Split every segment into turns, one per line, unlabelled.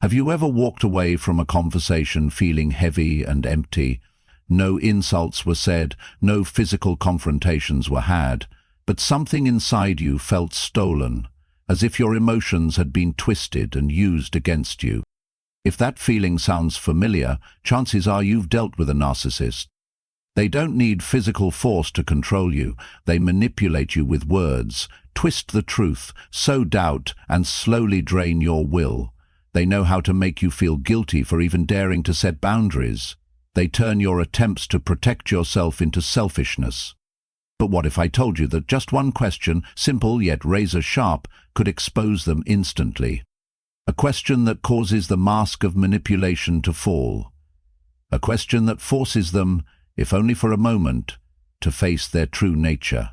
Have you ever walked away from a conversation feeling heavy and empty? No insults were said, no physical confrontations were had, but something inside you felt stolen, as if your emotions had been twisted and used against you. If that feeling sounds familiar, chances are you've dealt with a narcissist. They don't need physical force to control you. They manipulate you with words, twist the truth, sow doubt, and slowly drain your will. They know how to make you feel guilty for even daring to set boundaries. They turn your attempts to protect yourself into selfishness. But what if I told you that just one question, simple yet razor-sharp, could expose them instantly? A question that causes the mask of manipulation to fall. A question that forces them, if only for a moment, to face their true nature.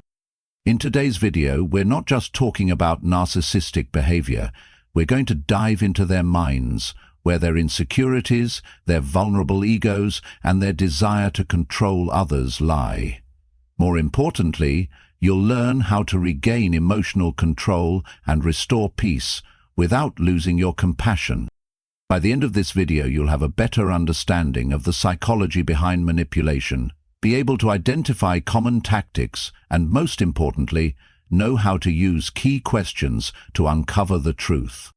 In today's video, we're not just talking about narcissistic behavior. We're going to dive into their minds, where their insecurities, their vulnerable egos, and their desire to control others lie. More importantly, you'll learn how to regain emotional control and restore peace without losing your compassion. By the end of this video, you'll have a better understanding of the psychology behind manipulation, be able to identify common tactics, and most importantly, know how to use key questions to uncover the truth.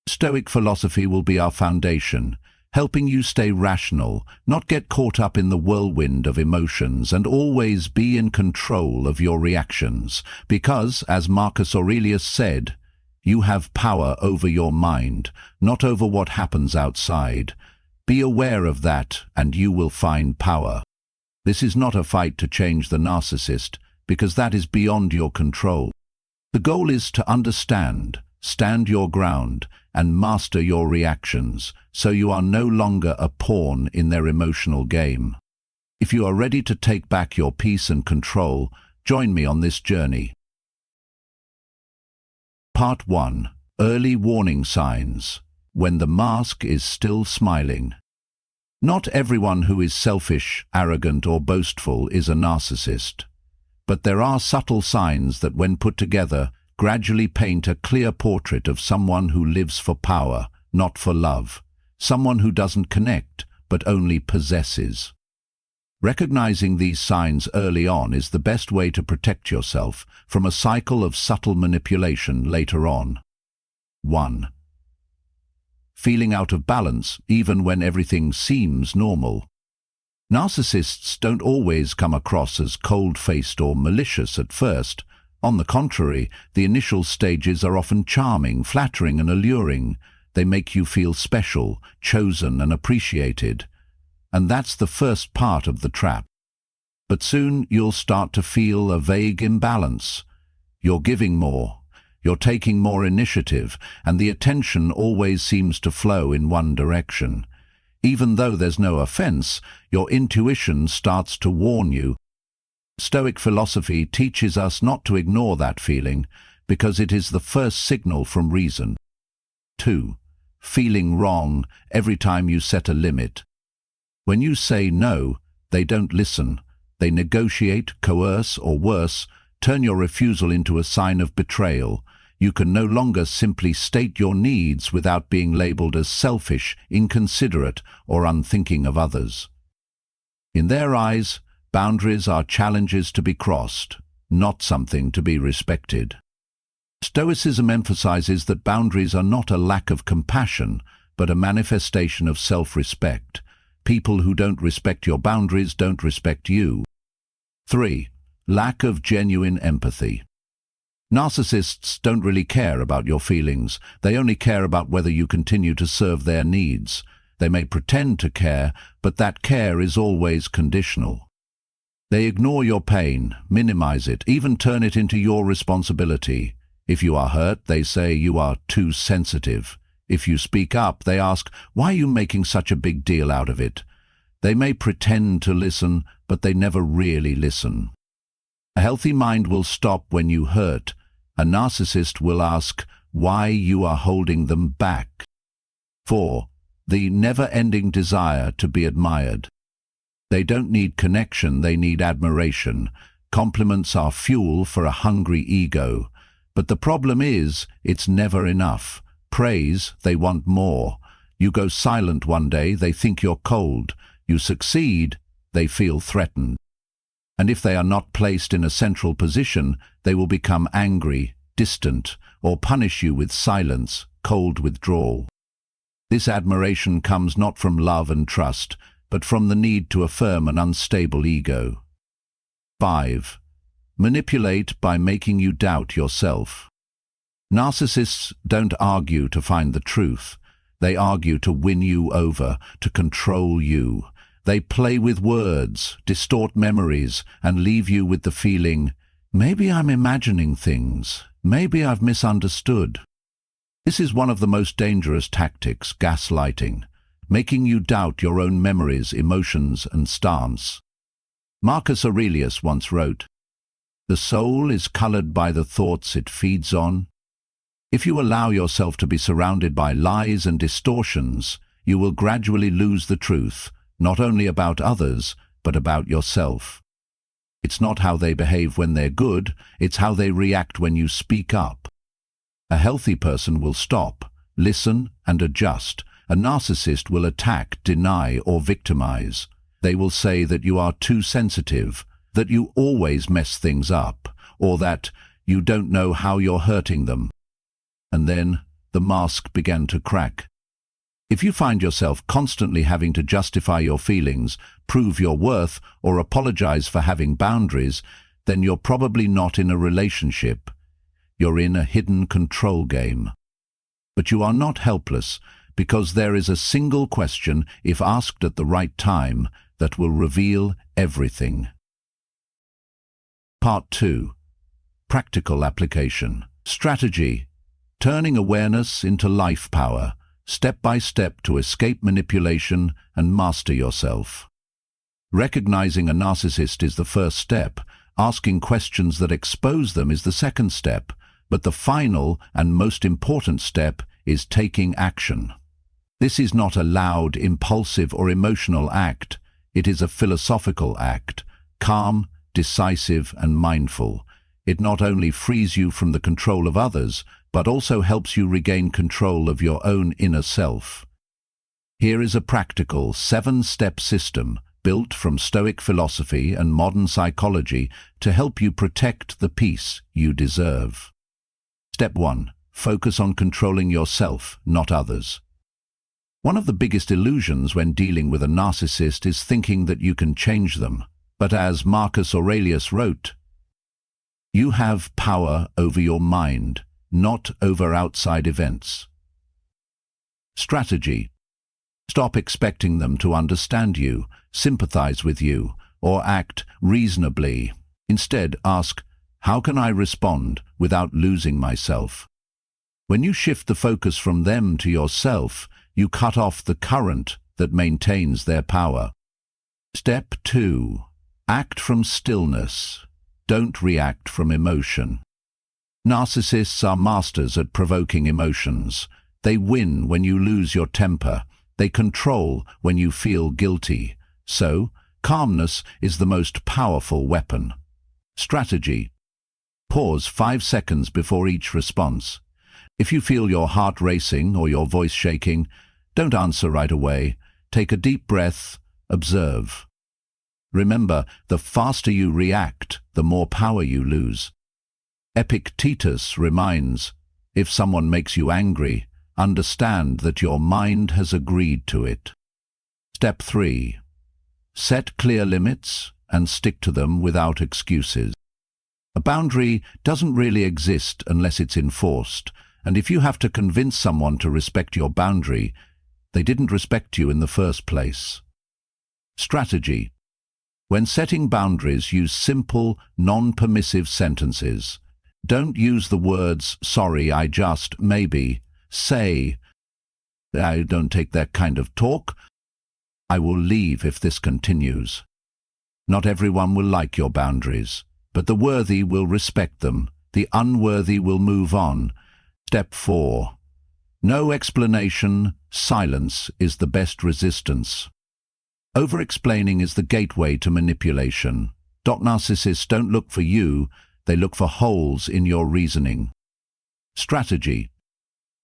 Stoic philosophy will be our foundation, helping you stay rational, not get caught up in the whirlwind of emotions, and always be in control of your reactions. Because, as Marcus Aurelius said, you have power over your mind, not over what happens outside. Be aware of that, and you will find power. This is not a fight to change the narcissist, because that is beyond your control. The goal is to understand, stand your ground, and master your reactions, so you are no longer a pawn in their emotional game. If you are ready to take back your peace and control, join me on this journey. Part 1. Early warning signs. When the mask is still smiling. Not everyone who is selfish, arrogant, or boastful is a narcissist. But there are subtle signs that, when put together, gradually paint a clear portrait of someone who lives for power, not for love. Someone who doesn't connect, but only possesses. Recognizing these signs early on is the best way to protect yourself from a cycle of subtle manipulation later on. 1. Feeling out of balance, even when everything seems normal. Narcissists don't always come across as cold-faced or malicious at first. On the contrary, the initial stages are often charming, flattering, and alluring. They make you feel special, chosen, and appreciated. And that's the first part of the trap. But soon you'll start to feel a vague imbalance. You're giving more, you're taking more initiative, and the attention always seems to flow in one direction. Even though there's no offense, your intuition starts to warn you. Stoic philosophy teaches us not to ignore that feeling, because it is the first signal from reason. 2. Feeling wrong every time you set a limit. When you say no, they don't listen. They negotiate, coerce, or worse, turn your refusal into a sign of betrayal. You can no longer simply state your needs without being labeled as selfish, inconsiderate, or unthinking of others. In their eyes, boundaries are challenges to be crossed, not something to be respected. Stoicism emphasizes that boundaries are not a lack of compassion, but a manifestation of self-respect. People who don't respect your boundaries don't respect you. 3. Lack of genuine empathy. Narcissists don't really care about your feelings. They only care about whether you continue to serve their needs. They may pretend to care, but that care is always conditional. They ignore your pain, minimize it, even turn it into your responsibility. If you are hurt, they say you are too sensitive. If you speak up, they ask, why are you making such a big deal out of it? They may pretend to listen, but they never really listen. A healthy mind will stop when you hurt. A narcissist will ask why you are holding them back. 4. The never-ending desire to be admired. They don't need connection, they need admiration. Compliments are fuel for a hungry ego. But the problem is, it's never enough. Praise, they want more. You go silent one day, they think you're cold. You succeed, they feel threatened. And if they are not placed in a central position, they will become angry, distant, or punish you with silence, cold withdrawal. This admiration comes not from love and trust, but from the need to affirm an unstable ego. 5. Manipulate by making you doubt yourself. Narcissists don't argue to find the truth. They argue to win you over, to control you. They play with words, distort memories, and leave you with the feeling, maybe I'm imagining things, maybe I've misunderstood. This is one of the most dangerous tactics, gaslighting, making you doubt your own memories, emotions, and stance. Marcus Aurelius once wrote, "The soul is colored by the thoughts it feeds on." If you allow yourself to be surrounded by lies and distortions, you will gradually lose the truth, not only about others, but about yourself. It's not how they behave when they're good, it's how they react when you speak up. A healthy person will stop, listen, and adjust. A narcissist will attack, deny, or victimize. They will say that you are too sensitive, that you always mess things up, or that you don't know how you're hurting them. And then the mask began to crack. If you find yourself constantly having to justify your feelings, prove your worth, or apologize for having boundaries, then you're probably not in a relationship. You're in a hidden control game. But you are not helpless, because there is a single question, if asked at the right time, that will reveal everything. Part 2. Practical application. Strategy. Turning awareness into life power, step by step to escape manipulation and master yourself. Recognizing a narcissist is the first step. Asking questions that expose them is the second step. But the final and most important step is taking action. This is not a loud, impulsive, or emotional act. It is a philosophical act, calm, decisive, and mindful. It not only frees you from the control of others, but also helps you regain control of your own inner self. Here is a practical 7-step system built from Stoic philosophy and modern psychology to help you protect the peace you deserve. Step 1. Focus on controlling yourself, not others. One of the biggest illusions when dealing with a narcissist is thinking that you can change them. But as Marcus Aurelius wrote, "You have power over your mind, not over outside events." Strategy. Stop expecting them to understand you, sympathize with you, or act reasonably. Instead, ask, how can I respond without losing myself? When you shift the focus from them to yourself, you cut off the current that maintains their power. Step 2. Act from stillness. Don't react from emotion. Narcissists are masters at provoking emotions. They win when you lose your temper. They control when you feel guilty. So, calmness is the most powerful weapon. Strategy. Pause 5 seconds before each response. If you feel your heart racing or your voice shaking, don't answer right away. Take a deep breath, observe. Remember, the faster you react, the more power you lose. Epictetus reminds, if someone makes you angry, understand that your mind has agreed to it. Step 3. Set clear limits and stick to them without excuses. A boundary doesn't really exist unless it's enforced, and if you have to convince someone to respect your boundary, they didn't respect you in the first place. Strategy. When setting boundaries, use simple, non-permissive sentences. Don't use the words, sorry, I just, maybe. Say, I don't take that kind of talk. I will leave if this continues. Not everyone will like your boundaries, but the worthy will respect them. The unworthy will move on. Step 4. No explanation, silence is the best resistance. Over-explaining is the gateway to manipulation. Narcissists don't look for you, they look for holes in your reasoning. Strategy.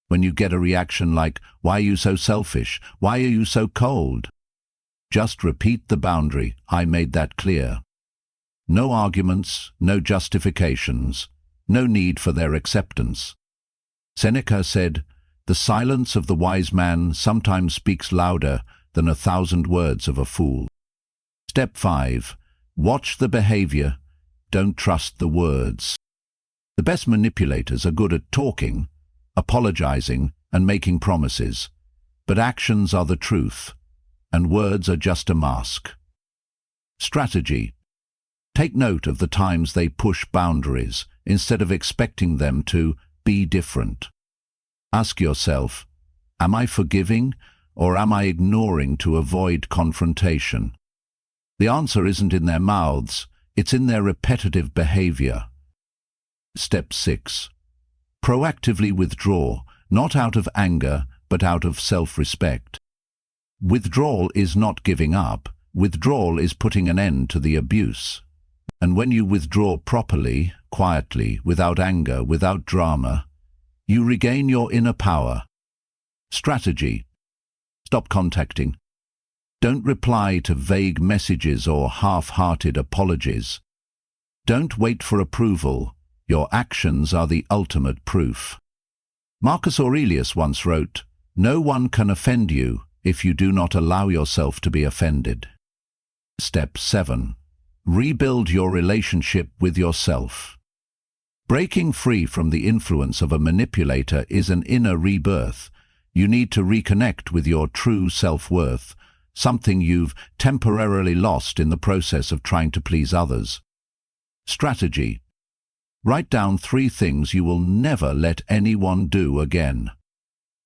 When you get a reaction like, "Why are you so selfish? Why are you so cold?" just repeat the boundary, "I made that clear." No arguments, no justifications, no need for their acceptance. Seneca said, "The silence of the wise man sometimes speaks louder than 1,000 words of a fool." Step 5. Watch the behavior, don't trust the words. The best manipulators are good at talking, apologizing, and making promises, but actions are the truth, and words are just a mask. Strategy. Take note of the times they push boundaries instead of expecting them to be different. Ask yourself, am I forgiving or am I ignoring to avoid confrontation? The answer isn't in their mouths, it's in their repetitive behavior. Step 6. Proactively withdraw, not out of anger, but out of self-respect. Withdrawal is not giving up. Withdrawal is putting an end to the abuse. And when you withdraw properly, quietly, without anger, without drama, you regain your inner power. Strategy. Stop contacting. Don't reply to vague messages or half-hearted apologies. Don't wait for approval. Your actions are the ultimate proof. Marcus Aurelius once wrote, "No one can offend you if you do not allow yourself to be offended." Step 7. Rebuild your relationship with yourself. Breaking free from the influence of a manipulator is an inner rebirth. You need to reconnect with your true self-worth, something you've temporarily lost in the process of trying to please others. Strategy. Write down 3 things you will never let anyone do again.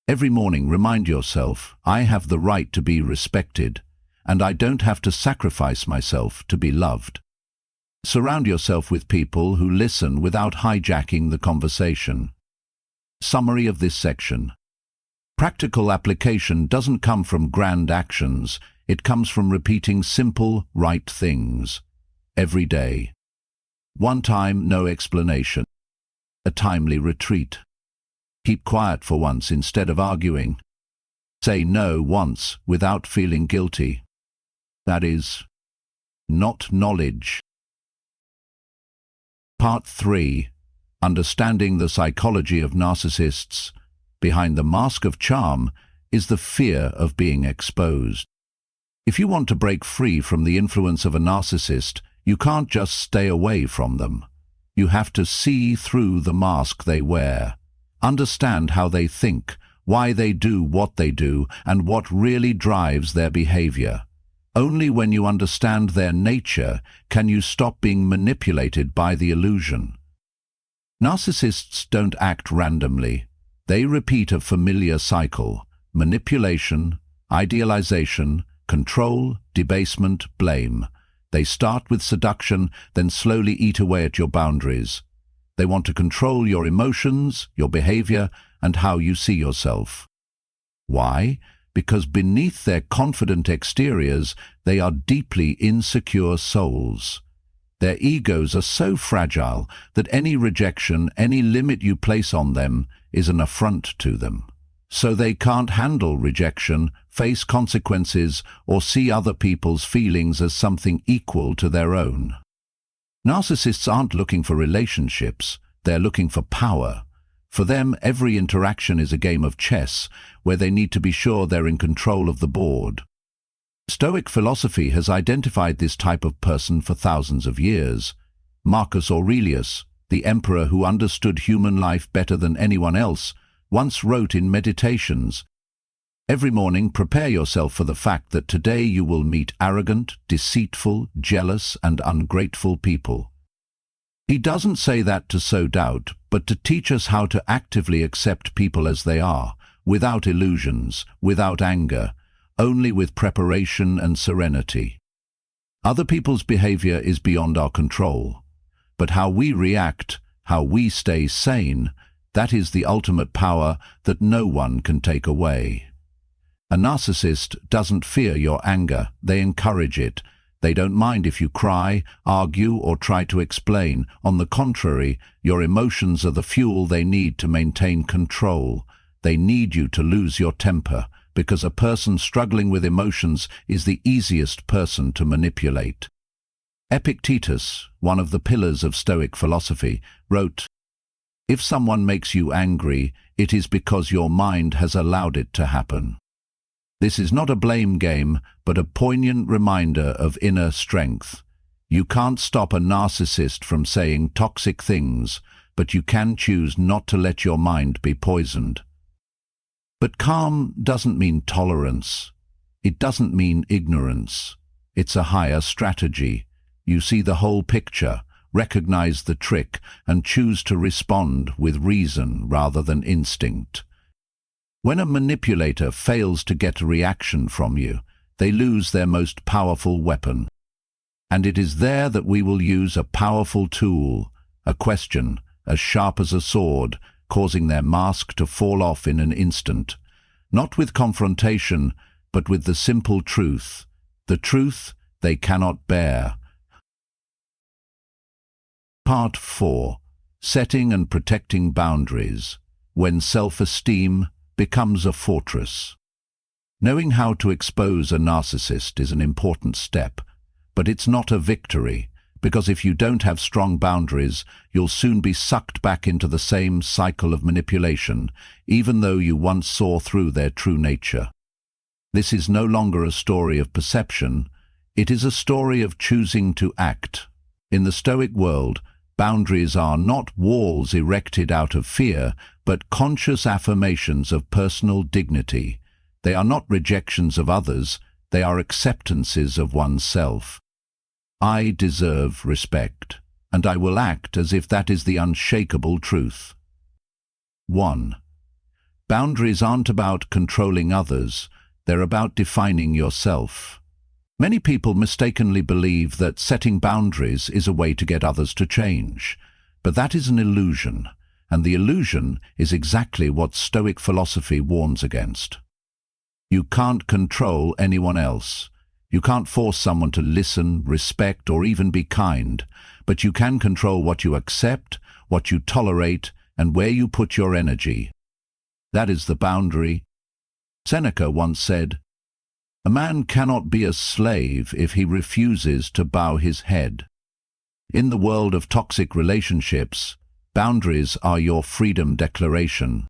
Every morning remind yourself, I have the right to be respected, and I don't have to sacrifice myself to be loved. Surround yourself with people who listen without hijacking the conversation. Summary of this section. Practical application doesn't come from grand actions, it comes from repeating simple, right things. Every day. One time, no explanation. A timely retreat. Keep quiet for once instead of arguing. Say no once without feeling guilty. That is, not knowledge. Part 3. Understanding the psychology of narcissists. Behind the mask of charm is the fear of being exposed. If you want to break free from the influence of a narcissist, you can't just stay away from them. You have to see through the mask they wear. Understand how they think, why they do what they do, and what really drives their behavior. Only when you understand their nature can you stop being manipulated by the illusion. Narcissists don't act randomly. They repeat a familiar cycle: manipulation, idealization, control, debasement, blame. They start with seduction, then slowly eat away at your boundaries. They want to control your emotions, your behavior, and how you see yourself. Why? Because beneath their confident exteriors, they are deeply insecure souls. Their egos are so fragile that any rejection, any limit you place on them, is an affront to them. So they can't handle rejection, face consequences, or see other people's feelings as something equal to their own. Narcissists aren't looking for relationships, they're looking for power. For them, every interaction is a game of chess, where they need to be sure they're in control of the board. Stoic philosophy has identified this type of person for thousands of years. Marcus Aurelius, the emperor who understood human life better than anyone else, once wrote in Meditations, "Every morning prepare yourself for the fact that today you will meet arrogant, deceitful, jealous, and ungrateful people." He doesn't say that to sow doubt, but to teach us how to actively accept people as they are, without illusions, without anger, only with preparation and serenity. Other people's behavior is beyond our control, but how we react, how we stay sane, that is the ultimate power that no one can take away. A narcissist doesn't fear your anger, they encourage it. They don't mind if you cry, argue, or try to explain. On the contrary, your emotions are the fuel they need to maintain control. They need you to lose your temper, because a person struggling with emotions is the easiest person to manipulate. Epictetus, one of the pillars of Stoic philosophy, wrote, "If someone makes you angry, it is because your mind has allowed it to happen." This is not a blame game, but a poignant reminder of inner strength. You can't stop a narcissist from saying toxic things, but you can choose not to let your mind be poisoned. But calm doesn't mean tolerance. It doesn't mean ignorance. It's a higher strategy. You see the whole picture, recognize the trick, and choose to respond with reason rather than instinct. When a manipulator fails to get a reaction from you, they lose their most powerful weapon. And it is there that we will use a powerful tool, a question, as sharp as a sword, causing their mask to fall off in an instant, not with confrontation, but with the simple truth, the truth they cannot bear. Part 4. Setting and protecting boundaries, when self-esteem becomes a fortress. Knowing how to expose a narcissist is an important step, but it's not a victory, because if you don't have strong boundaries, you'll soon be sucked back into the same cycle of manipulation, even though you once saw through their true nature. This is no longer a story of perception, it is a story of choosing to act. In the Stoic world, boundaries are not walls erected out of fear, but conscious affirmations of personal dignity. They are not rejections of others, they are acceptances of oneself. I deserve respect, and I will act as if that is the unshakable truth. 1. Boundaries aren't about controlling others, they're about defining yourself. Many people mistakenly believe that setting boundaries is a way to get others to change, but that is an illusion, and the illusion is exactly what Stoic philosophy warns against. You can't control anyone else. You can't force someone to listen, respect, or even be kind, but you can control what you accept, what you tolerate, and where you put your energy. That is the boundary. Seneca once said, "A man cannot be a slave if he refuses to bow his head." In the world of toxic relationships, boundaries are your freedom declaration.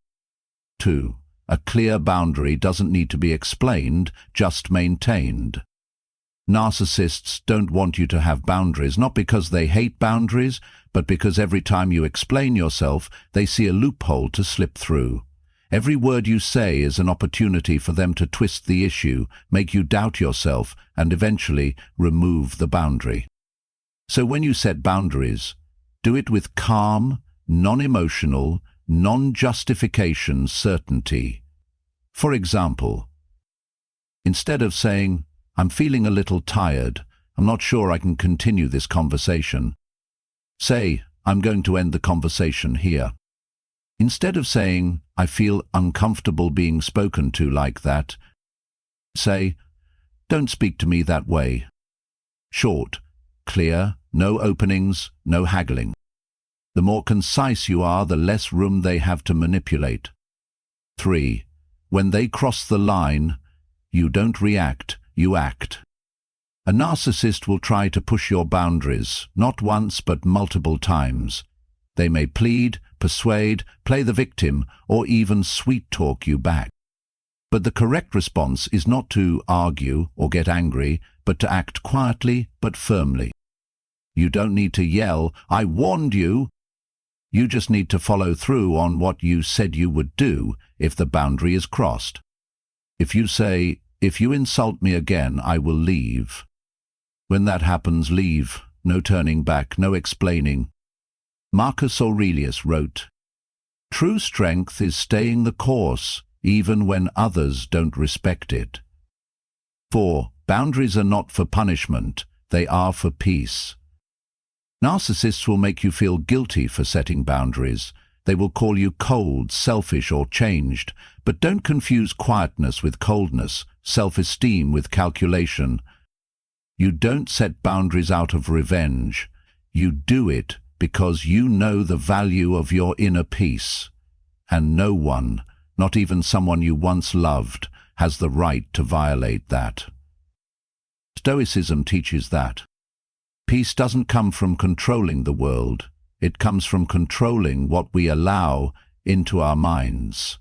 2. A clear boundary doesn't need to be explained, just maintained. Narcissists don't want you to have boundaries, not because they hate boundaries, but because every time you explain yourself, they see a loophole to slip through. Every word you say is an opportunity for them to twist the issue, make you doubt yourself, and eventually remove the boundary. So when you set boundaries, do it with calm, non-emotional, non-justification certainty. For example, instead of saying, "I'm feeling a little tired, I'm not sure I can continue this conversation," say, "I'm going to end the conversation here." Instead of saying, "I feel uncomfortable being spoken to like that," say, "Don't speak to me that way." Short, clear, no openings, no haggling. The more concise you are, the less room they have to manipulate. 3. When they cross the line, you don't react, you act. A narcissist will try to push your boundaries, not once but multiple times. They may plead, persuade, play the victim, or even sweet-talk you back. But the correct response is not to argue or get angry, but to act quietly but firmly. You don't need to yell, "I warned you." You just need to follow through on what you said you would do if the boundary is crossed. If you say, "If you insult me again, I will leave," when that happens, leave. No turning back, no explaining. Marcus Aurelius wrote, "True strength is staying the course, even when others don't respect it." 4. Boundaries are not for punishment, they are for peace. Narcissists will make you feel guilty for setting boundaries. They will call you cold, selfish, or changed, but don't confuse quietness with coldness, self-esteem with calculation. You don't set boundaries out of revenge. You do it because you know the value of your inner peace. And no one, Not even someone you once loved has the right to violate that. Stoicism teaches that peace doesn't come from controlling the world, it comes from controlling what we allow into our minds.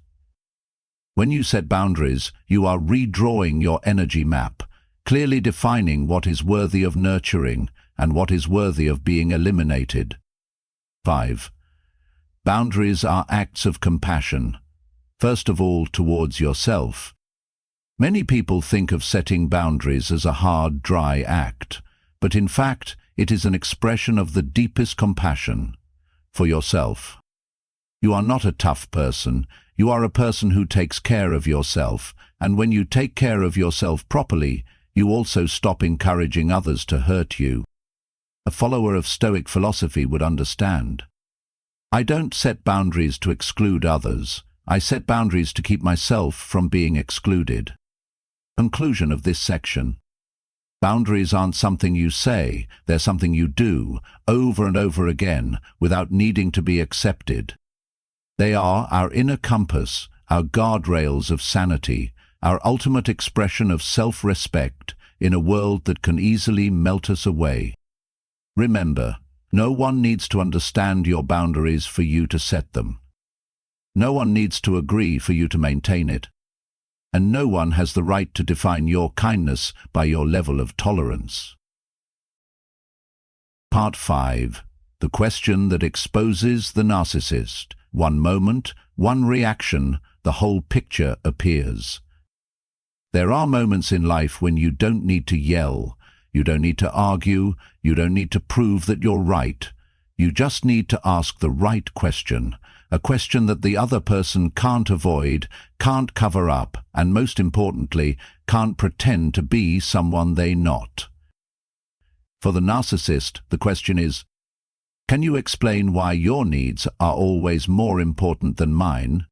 When you set boundaries, you are redrawing your energy map, clearly defining what is worthy of nurturing and what is worthy of being eliminated. 5. Boundaries are acts of compassion, first of all towards yourself. Many people think of setting boundaries as a hard, dry act, but in fact, it is an expression of the deepest compassion for yourself. You are not a tough person, you are a person who takes care of yourself, and when you take care of yourself properly, you also stop encouraging others to hurt you. A follower of Stoic philosophy would understand. I don't set boundaries to exclude others, I set boundaries to keep myself from being excluded. Conclusion of this section. Boundaries aren't something you say, they're something you do, over and over again, without needing to be accepted. They are our inner compass, our guardrails of sanity, our ultimate expression of self-respect in a world that can easily melt us away. Remember, no one needs to understand your boundaries for you to set them. No one needs to agree for you to maintain it. And no one has the right to define your kindness by your level of tolerance. Part 5. The question that exposes the narcissist. One moment, one reaction, the whole picture appears. There are moments in life when you don't need to yell, you don't need to argue, you don't need to prove that you're right. You just need to ask the right question, a question that the other person can't avoid, can't cover up, and most importantly, can't pretend to be someone they're not. For the narcissist, the question is, can you explain why your needs are always more important than mine?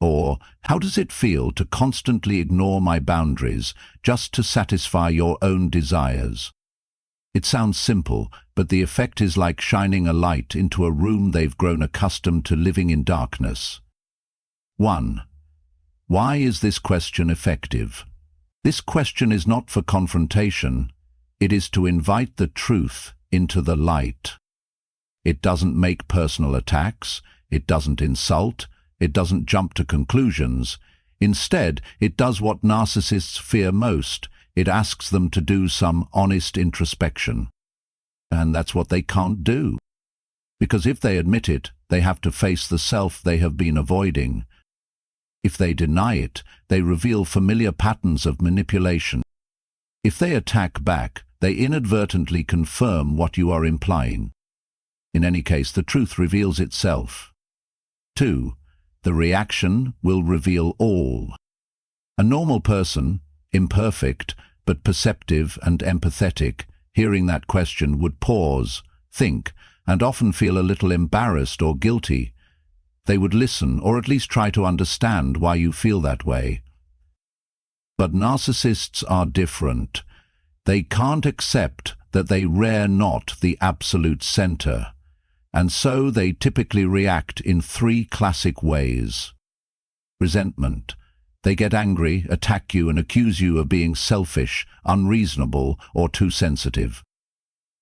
Or, how does it feel to constantly ignore my boundaries just to satisfy your own desires? It sounds simple, but the effect is like shining a light into a room they've grown accustomed to living in darkness. 1. Why is this question effective? This question is not for confrontation, it is to invite the truth into the light. It doesn't make personal attacks, it doesn't insult, it doesn't jump to conclusions. Instead, it does what narcissists fear most. It asks them to do some honest introspection. And that's what they can't do. Because if they admit it, they have to face the self they have been avoiding. If they deny it, they reveal familiar patterns of manipulation. If they attack back, they inadvertently confirm what you are implying. In any case, the truth reveals itself. 2. The reaction will reveal all. A normal person, imperfect, but perceptive and empathetic, hearing that question would pause, think, and often feel a little embarrassed or guilty. They would listen or at least try to understand why you feel that way. But narcissists are different. They can't accept that they rear not the absolute center, and so they typically react in 3 classic ways. Resentment. They get angry, attack you, and accuse you of being selfish, unreasonable, or too sensitive.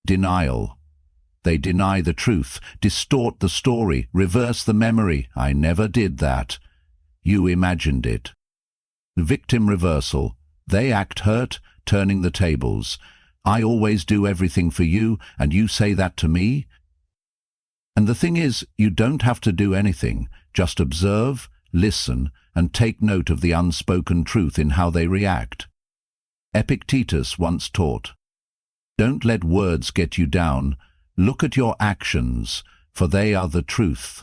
Denial. They deny the truth, distort the story, reverse the memory. I never did that. You imagined it. Victim reversal. They act hurt, turning the tables. I always do everything for you, and you say that to me? And the thing is, you don't have to do anything. Just observe, listen, and take note of the unspoken truth in how they react. Epictetus once taught, "Don't let words get you down. Look at your actions, for they are the truth."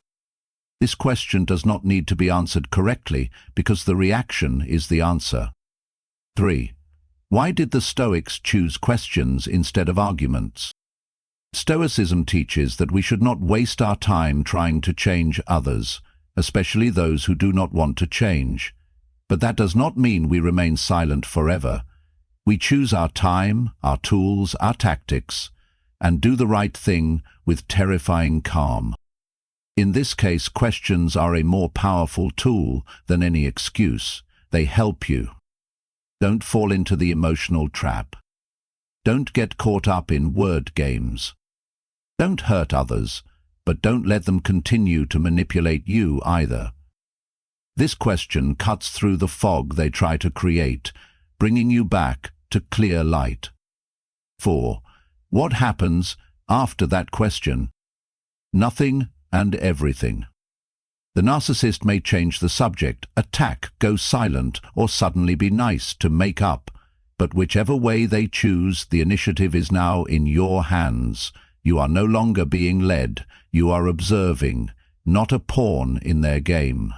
This question does not need to be answered correctly because the reaction is the answer. 3. Why did the Stoics choose questions instead of arguments? Stoicism teaches that we should not waste our time trying to change others, especially those who do not want to change. But that does not mean we remain silent forever. We choose our time, our tools, our tactics, and do the right thing with terrifying calm. In this case, questions are a more powerful tool than any excuse. They help you. Don't fall into the emotional trap. Don't get caught up in word games. Don't hurt others, but don't let them continue to manipulate you either. This question cuts through the fog they try to create, bringing you back to clear light. 4. What happens after that question? Nothing and everything. The narcissist may change the subject, attack, go silent, or suddenly be nice to make up. But whichever way they choose, the initiative is now in your hands. You are no longer being led. You are observing, not a pawn in their game.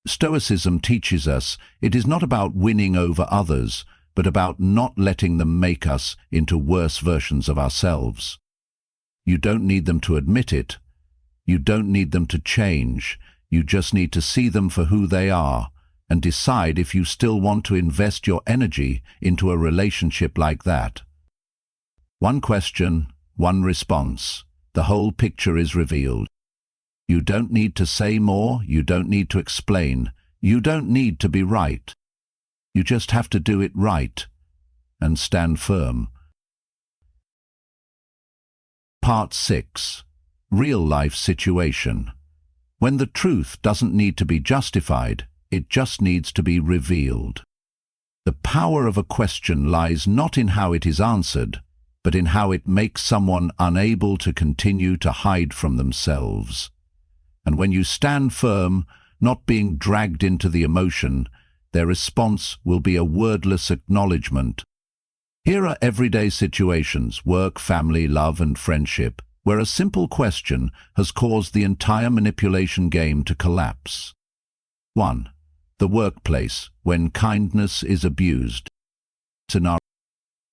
Stoicism teaches us it is not about winning over others, but about not letting them make us into worse versions of ourselves. You don't need them to admit it. You don't need them to change. You just need to see them for who they are and decide if you still want to invest your energy into a relationship like that. One question, one response. The whole picture is revealed. You don't need to say more. You don't need to explain. You don't need to be right. You just have to do it right and stand firm. Part 6. Real-life situation. When the truth doesn't need to be justified, it just needs to be revealed. The power of a question lies not in how it is answered, but in how it makes someone unable to continue to hide from themselves. And when you stand firm, not being dragged into the emotion, their response will be a wordless acknowledgement. Here are everyday situations, work, family, love, and friendship, where a simple question has caused the entire manipulation game to collapse. 1. The workplace, when kindness is abused. Scenario.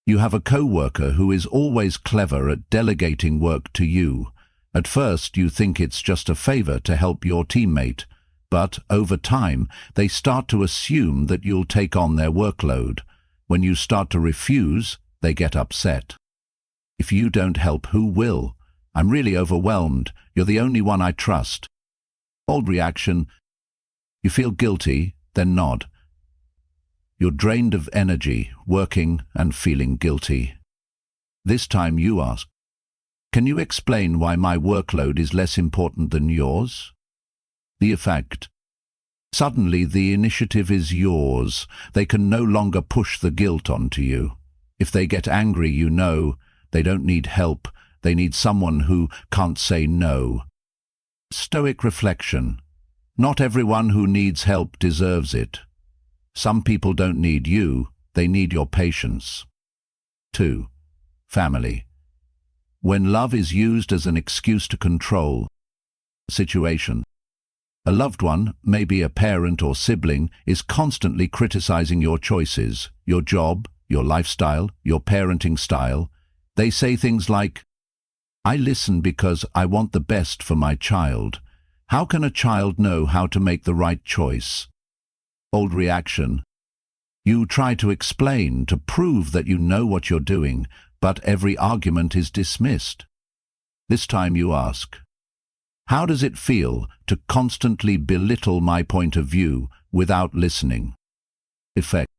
You have a co-worker who is always clever at delegating work to you. At first, you think it's just a favor to help your teammate, but over time, they start to assume that you'll take on their workload. When you start to refuse, they get upset. If you don't help, who will? I'm really overwhelmed. You're the only one I trust. Old reaction. You feel guilty, then nod. You're drained of energy, working and feeling guilty. This time you ask, can you explain why my workload is less important than yours? The effect. Suddenly the initiative is yours. They can no longer push the guilt onto you. If they get angry, you know they don't need help. They need someone who can't say no. Stoic reflection. Not everyone who needs help deserves it. Some people don't need you, they need your patience. 2. Family. When love is used as an excuse to control. Situation. A loved one, maybe a parent or sibling, is constantly criticizing your choices, your job, your lifestyle, your parenting style. They say things like, I listen because I want the best for my child. How can a child know how to make the right choice? Old reaction. You try to explain, to prove that you know what you're doing, but every argument is dismissed. This time you ask, how does it feel to constantly belittle my point of view without listening? Effect.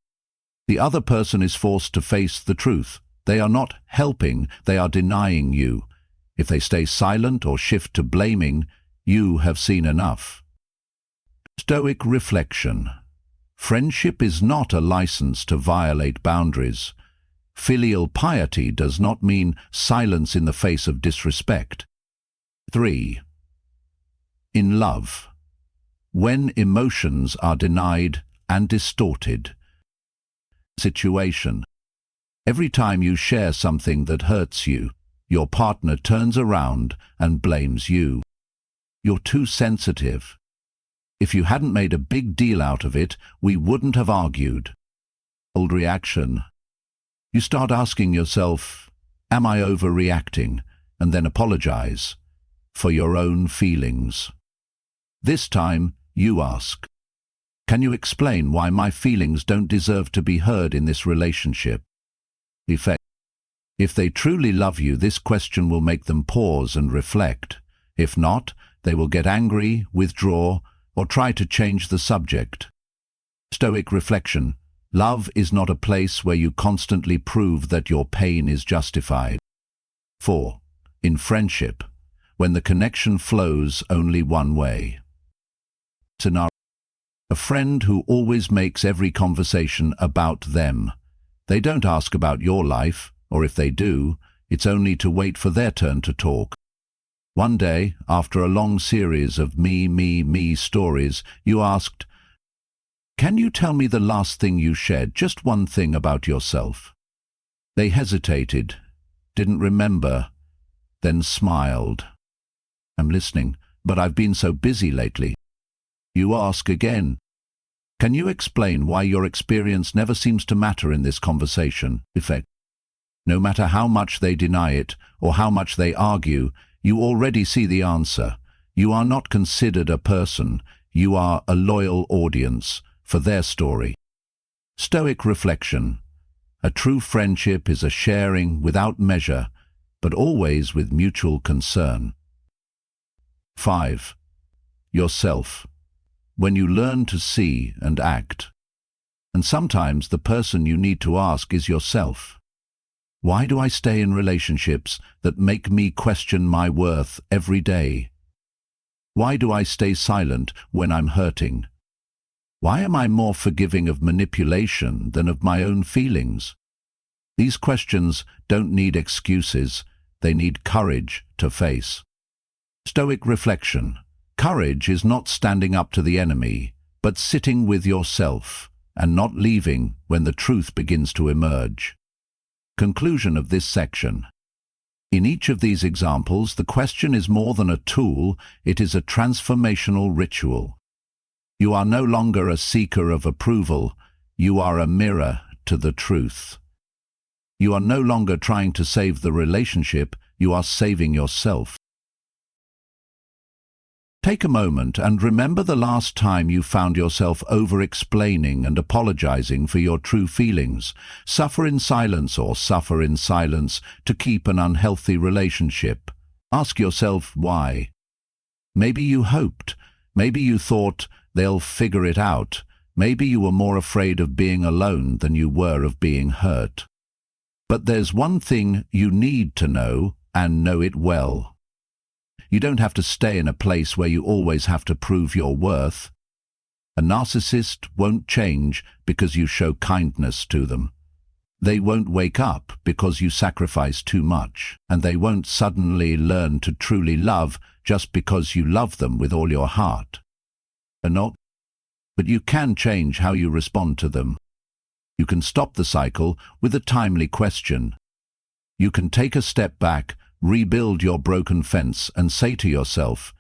The other person is forced to face the truth. They are not helping, they are denying you. If they stay silent or shift to blaming, you have seen enough. Stoic reflection. Friendship is not a license to violate boundaries. Filial piety does not mean silence in the face of disrespect. 3. In love. When emotions are denied and distorted. Situation. Every time you share something that hurts you, your partner turns around and blames you. You're too sensitive. If you hadn't made a big deal out of it, we wouldn't have argued. Old reaction. You start asking yourself, am I overreacting? And then apologize for your own feelings. This time, you ask, can you explain why my feelings don't deserve to be heard in this relationship? Effect. If they truly love you, this question will make them pause and reflect. If not, They will get angry, withdraw, or try to change the subject. Stoic reflection. Love is not a place where you constantly prove that your pain is justified. 4. In friendship, when the connection flows only one way. Scenario. A friend who always makes every conversation about them. They don't ask about your life, or if they do, it's only to wait for their turn to talk. One day, after a long series of me stories, you asked, "Can you tell me the last thing you shared, just one thing about yourself?" They hesitated, didn't remember, then smiled. "I'm listening, but I've been so busy lately." You ask again, "Can you explain why your experience never seems to matter in this conversation?" Effect. No matter how much they deny it or how much they argue, you already see the answer. You are not considered a person, you are a loyal audience for their story. Stoic reflection. A true friendship is a sharing without measure, but always with mutual concern. 5. Yourself. When you learn to see and act. And sometimes the person you need to ask is yourself. Why do I stay in relationships that make me question my worth every day? Why do I stay silent when I'm hurting? Why am I more forgiving of manipulation than of my own feelings? These questions don't need excuses, they need courage to face. Stoic reflection. Courage is not standing up to the enemy, but sitting with yourself and not leaving when the truth begins to emerge. Conclusion of this section. In each of these examples, the question is more than a tool, it is a transformational ritual. You are no longer a seeker of approval, you are a mirror to the truth. You are no longer trying to save the relationship, you are saving yourself. Take a moment and remember the last time you found yourself over-explaining and apologizing for your true feelings. Suffer in silence to keep an unhealthy relationship. Ask yourself why. Maybe you hoped, maybe you thought they'll figure it out, maybe you were more afraid of being alone than you were of being hurt. But there's one thing you need to know, and know it well. You don't have to stay in a place where you always have to prove your worth. A narcissist won't change because you show kindness to them. They won't wake up because you sacrifice too much, and they won't suddenly learn to truly love just because you love them with all your heart. But you can change how you respond to them. You can stop the cycle with a timely question. You can take a step back, rebuild your broken fence and say to yourself,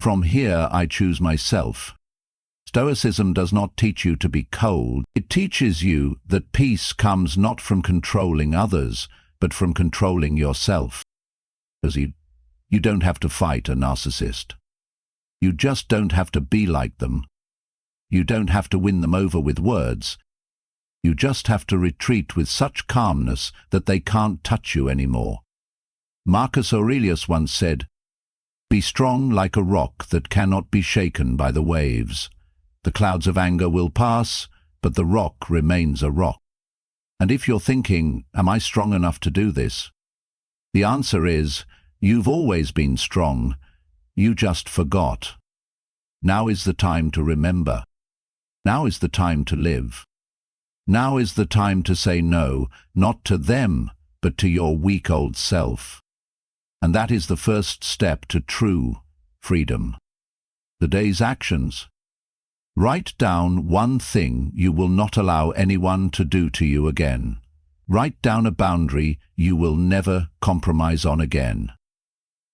"From here I choose myself." Stoicism does not teach you to be cold. It teaches you that peace comes not from controlling others, but from controlling yourself. You don't have to fight a narcissist. You just don't have to be like them. You don't have to win them over with words. You just have to retreat with such calmness that they can't touch you anymore. Marcus Aurelius once said, "Be strong like a rock that cannot be shaken by the waves. The clouds of anger will pass, but the rock remains a rock." And if you're thinking, "Am I strong enough to do this?" The answer is, you've always been strong. You just forgot. Now is the time to remember. Now is the time to live. Now is the time to say no, not to them, but to your weak old self. And that is the first step to true freedom. The day's actions. Write down one thing you will not allow anyone to do to you again. Write down a boundary you will never compromise on again.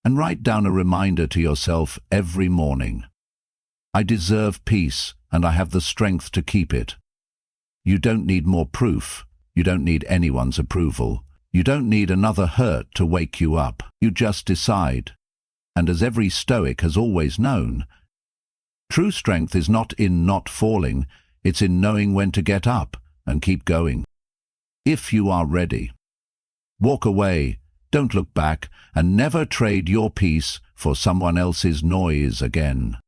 And write down a reminder to yourself every morning. I deserve peace, and I have the strength to keep it. You don't need more proof. You don't need anyone's approval. You don't need another hurt to wake you up. You just decide. And as every Stoic has always known, true strength is not in not falling, it's in knowing when to get up and keep going. If you are ready. Walk away, don't look back, and never trade your peace for someone else's noise again.